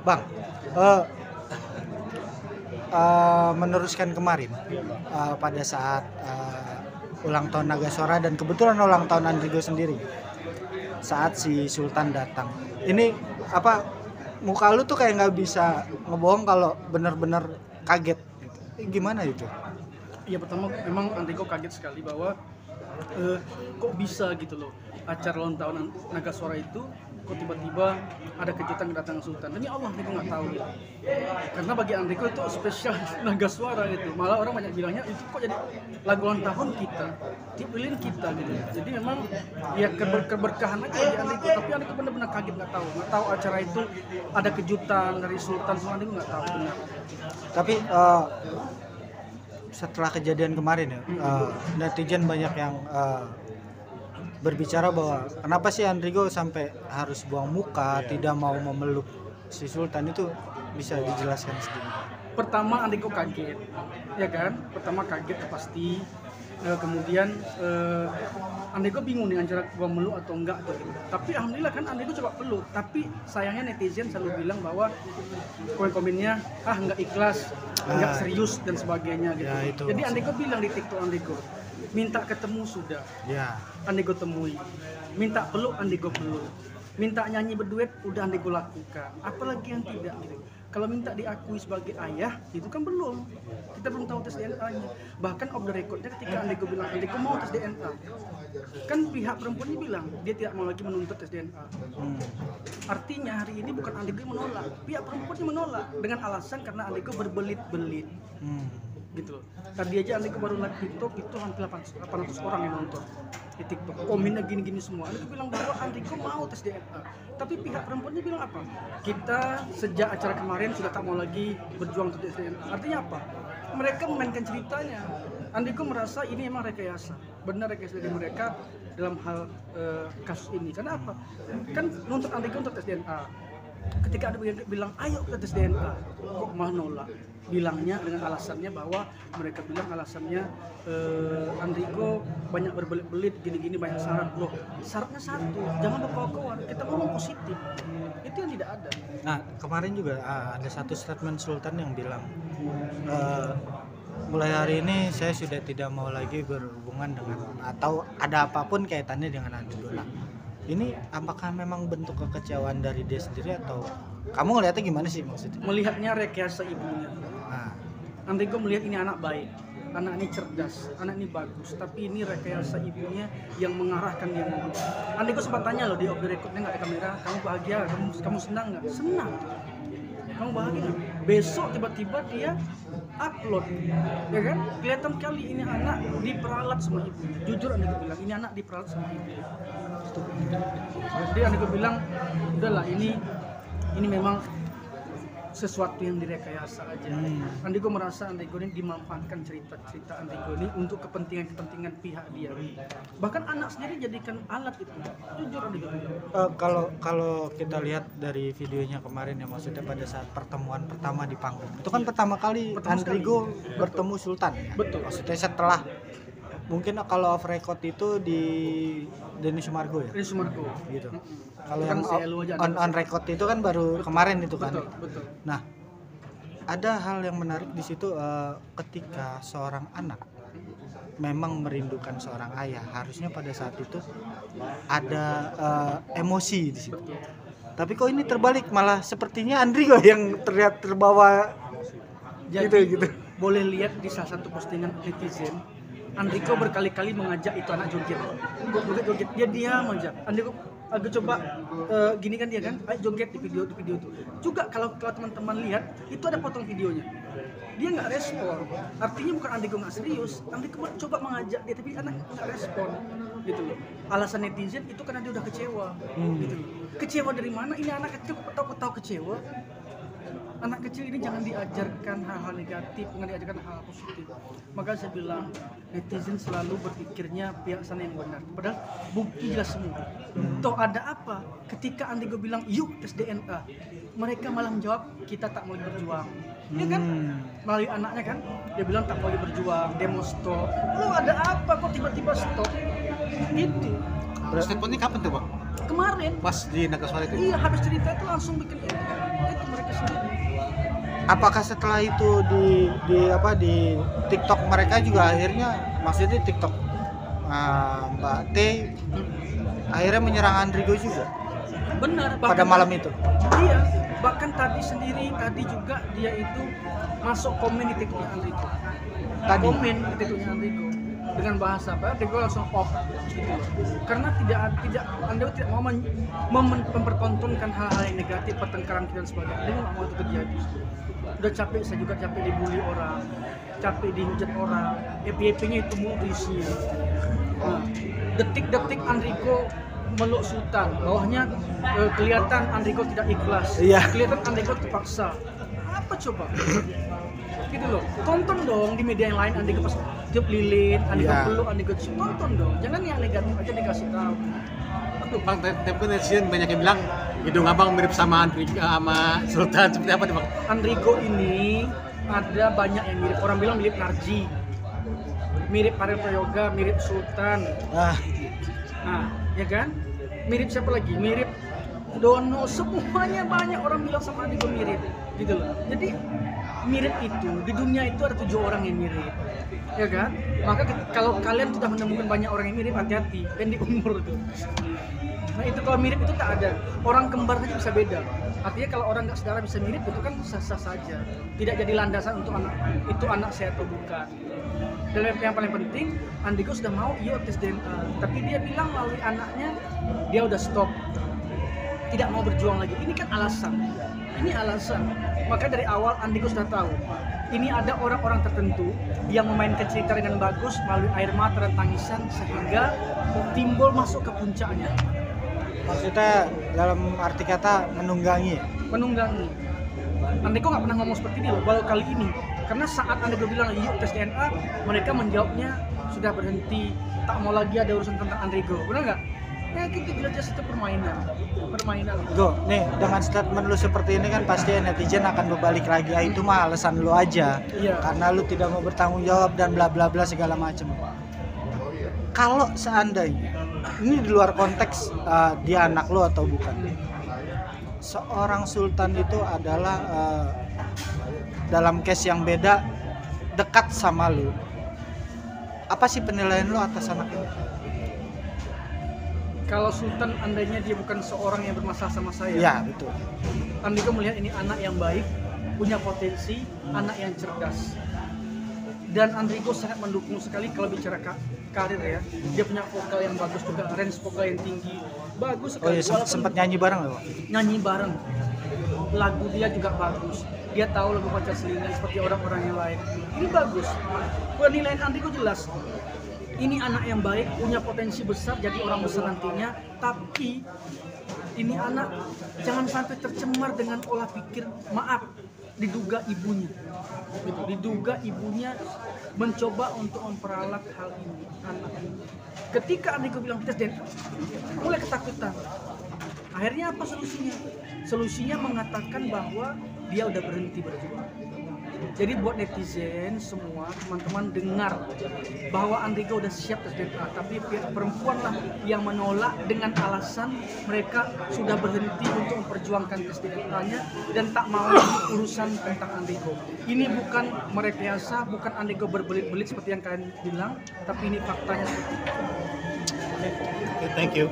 Bang, meneruskan kemarin pada saat ulang tahun Naga Suara dan kebetulan ulang tahun Andrigo sendiri, saat si Sultan datang, ini apa, muka lu tuh kayak nggak bisa ngebohong kalau bener-bener kaget gitu. Gimana itu? Ya pertama memang Andrigo kaget sekali bahwa kok bisa gitu loh acara ulang tahun Naga Suara itu kok tiba-tiba ada kejutan kedatangan Sultan. Demi Allah Andrigo nggak tahu gitu. Karena bagi Andrigo itu spesial Naga Suara gitu. Malah orang banyak bilangnya itu kok jadi lagu ulang tahun kita, dipilih kita gitu. Jadi memang ya keberkahan aja bagi Andrigo. Tapi Andrigo benar-benar kaget, nggak tahu acara itu ada kejutan dari Sultan. Semua Andrigo nggak tahu benar. Tapi setelah kejadian kemarin ya, netizen banyak yang berbicara bahwa kenapa sih Andrigo sampai harus buang muka, tidak mau memeluk si Sultan, itu bisa dijelaskan sedikit? Pertama Andrigo kaget, ya kan? Pertama kaget pasti. Kemudian Andrigo bingung nih antara gua meluk atau enggak gitu. Tapi alhamdulillah kan Andrigo coba peluk. Tapi sayangnya netizen selalu bilang bahwa komen-komennya enggak ikhlas, enggak serius dan sebagainya gitu. Ya, itu jadi maksudnya. Andrigo bilang di TikTok Andrigo, minta ketemu sudah, Ya, Andrigo temui. Minta peluk Andrigo peluk. Minta nyanyi berduet udah Andrigo lakukan. Apalagi yang tidak gitu. Kalau minta diakui sebagai ayah, itu kan belum. Kita belum tahu tes DNA-nya. Bahkan off the record-nya ketika Andrigo bilang, Andrigo mau tes DNA. Kan pihak perempuannya bilang, dia tidak mau lagi menuntut tes DNA. Artinya hari ini bukan Andrigo yang menolak, pihak perempuannya menolak. Dengan alasan karena Andrigo berbelit-belit. Gitu loh. Tadi aja Andrigo baru live TikTok itu hampir 800 orang yang nonton di TikTok. Komennya gini-gini semua. Andrigo bilang bahwa Andrigo mau tes DNA. Tapi pihak perempuannya bilang apa? Kita sejak acara kemarin sudah tak mau lagi berjuang untuk tes DNA. Artinya apa? Mereka memainkan ceritanya. Andrigo merasa ini emang rekayasa. Benar rekayasa dari mereka dalam hal kasus ini. Karena apa? Kan nuntut Andrigo untuk tes DNA. Ketika ada yang bilang ayo kita tes DNA, kok malah nolak? Bilangnya dengan alasannya bahwa mereka bilang alasannya Andrigo banyak berbelit-belit gini-gini, banyak syarat. Loh, syaratnya satu, jangan berkawan-kawan, kita ngomong positif. Itu yang tidak ada. nah kemarin juga ada satu statement Sultan yang bilang, mulai hari ini saya sudah tidak mau lagi berhubungan dengan atau ada apapun kaitannya dengan Andrigo. Nah, ini apakah memang bentuk kekecewaan dari dia sendiri atau kamu ngeliatnya gimana sih maksudnya? Melihatnya rekayasa ibunya. Nah, Andrigo melihat ini anak baik, anak ini cerdas, anak ini bagus, tapi ini rekayasa ibunya yang mengarahkan dia ngomong. Andrigo sempat tanya loh di off the record-nya, nggak ada kamera, kamu bahagia, kamu senang nggak? Senang. Kamu bahagia nggak? Besok tiba-tiba dia upload, ya kan? Kelihatan kali ini anak diperalat sama ibu. Jujur Andrigo bilang, ini anak diperalat sama ibu. Jadi Andrigo bilang, udahlah ini memang sesuatu yang direkayasa aja. Andrigo merasa Andrigo ini dimanfaatkan cerita-cerita Andrigo ini untuk kepentingan pihak dia. Bahkan anak sendiri jadikan alat itu. Jujur Andrigo. kalau kita lihat dari videonya kemarin ya, maksudnya pada saat pertemuan pertama di panggung, itu kan pertama kali Andrigo bertemu Sultan ya? Betul. Maksudnya setelah mungkin kalau off record itu di Denny Sumargo ya? Ini Sumargo. Gitu. Kalau Kan yang si Elu aja on record itu kan baru kemarin itu kan. Betul. Nah, ada hal yang menarik di situ, ketika seorang anak memang merindukan seorang ayah, harusnya pada saat itu ada emosi di situ. Tapi kok ini terbalik, malah sepertinya Andrigo yang terlihat terbawa. Jadi gitu. boleh lihat di salah satu postingan netizen, Andrigo berkali-kali mengajak itu anak joget. Dia diam aja. Andrigo agak coba gini kan dia kan, ayo joget di video itu. Juga kalau teman-teman lihat itu ada potong videonya. Dia nggak respon. Artinya bukan Andrigo nggak serius. Andrigo coba mengajak dia tapi anak nggak respon. Gitu loh. Alasan netizen itu karena dia udah kecewa. Gitu loh. Kecewa dari mana? Ini anak kecil tahu kecewa. Anak kecil ini jangan diajarkan hal-hal negatif, jangan diajarkan hal positif. Maka saya bilang netizen selalu berpikirnya pihak sana yang benar. Padahal bukti jelas semua. Toh ada apa? Ketika Andrigo bilang yuk tes DNA, mereka malah menjawab kita tak mau berjuang. Ya kan? Melalui anaknya kan, dia bilang tak mau berjuang, demo stop. Lu ada apa kok tiba-tiba stop? Itu. Statementnya kapan tuh Bang? Kemarin. Pas di Naga Suara itu? Iya, habis cerita itu langsung bikin itu mereka apakah setelah itu di TikTok mereka juga akhirnya, maksudnya TikTok Mbak T akhirnya menyerang Andrigo juga Benar. pada malam itu? Iya, bahkan tadi juga dia itu masuk komen di TikToknya Andrigo. Komen di TikToknya Andrigo dengan bahasa apa? Andrigo langsung off gitu loh. Karena Andrigo tidak mau mempertontonkan hal-hal yang negatif, pertengkaran dan sebagainya. Andrigo nggak mau itu terjadi. Udah capek, saya juga capek dibully orang, capek dihujat orang. FYP-nya itu mau isinya. Nah, detik-detik Andrigo meluk Sultan, bawahnya kelihatan Andrigo tidak ikhlas, kelihatan Andrigo terpaksa. Apa coba? Gitu loh. Tonton dong di media yang lain Andrigo pas tiup lilin, Andrigo peluk, Andrigo cium. Tonton dong. Jangan yang negatif aja dikasih tahu. Aduh, Bang, tapi netizen banyak yang bilang hidung abang mirip sama Sultan. Seperti apa nih, Bang? Andrigo ini ada banyak yang mirip. Orang bilang mirip Narji, mirip Ariel Prayoga, mirip Sultan. Nah, ya kan? Mirip siapa lagi? Mirip Dono. Semuanya banyak orang bilang sama Andrigo mirip, gitu loh. Jadi mirip itu di dunia itu ada 7 orang yang mirip, ya kan? Maka kalau kalian sudah menemukan banyak orang yang mirip, hati-hati. Dan di umur tuh. Nah itu kalau mirip itu tak ada. Orang kembar saja bisa beda. Artinya kalau orang nggak saudara bisa mirip itu kan sah-sah saja. Tidak jadi landasan untuk anak saya atau bukan. Dan yang paling penting, Andrigo sudah mau tes DNA, tapi dia bilang melalui anaknya dia udah stop, tidak mau berjuang lagi. Ini kan alasan. Ini alasan. Maka dari awal Andrigo sudah tahu. Ini ada orang-orang tertentu yang memainkan cerita dengan bagus melalui air mata dan tangisan sehingga timbul masuk ke puncaknya. Maksudnya dalam arti kata menunggangi. Menunggangi. Andrigo nggak pernah ngomong seperti ini loh, baru kali ini. Karena saat Andrigo bilang yuk tes DNA, mereka menjawabnya sudah berhenti, tak mau lagi ada urusan tentang Andrigo, benar nggak? Ya gitu, jelas itu permainan. Go, nih dengan statement lu seperti ini kan pasti netizen akan berbalik lagi, itu mah alasan lu aja, karena lu tidak mau bertanggung jawab dan bla bla bla segala macam. Kalau seandainya ini di luar konteks dia anak lu atau bukan, seorang Sultan itu adalah dalam case yang beda dekat sama lu, apa sih penilaian lu atas anak ini? Kalau Sultan andainya dia bukan seorang yang bermasalah sama saya, ya betul. Andrigo melihat ini anak yang baik, punya potensi, anak yang cerdas. Dan Andrigo sangat mendukung sekali kalau bicara karir ya. Dia punya vokal yang bagus juga, range vokal yang tinggi, bagus sekali. Sempat nyanyi bareng loh. Nyanyi bareng. Lagu dia juga bagus. Dia tahu lagu Pacar Selingan seperti orang-orang yang lain. Ini bagus. Penilaian Andrigo jelas. Ini anak yang baik, punya potensi besar jadi orang besar nantinya. Tapi ini anak jangan sampai tercemar dengan pola pikir, maaf, diduga ibunya. Gitu. Diduga ibunya mencoba untuk memperalat hal ini, anak ini. Ketika Andrigo bilang tes DNA, mulai ketakutan. Akhirnya apa solusinya? Solusinya mengatakan bahwa dia udah berhenti berjuang. Jadi buat netizen semua, teman-teman dengar bahwa Andrigo udah siap tes DNA, tapi pihak perempuan lah yang menolak dengan alasan mereka sudah berhenti untuk memperjuangkan tes DNA-nya dan tak mau urusan tentang Andrigo. Ini bukan merekayasa, bukan Andrigo berbelit-belit seperti yang kalian bilang, tapi ini faktanya seperti itu. Thank you.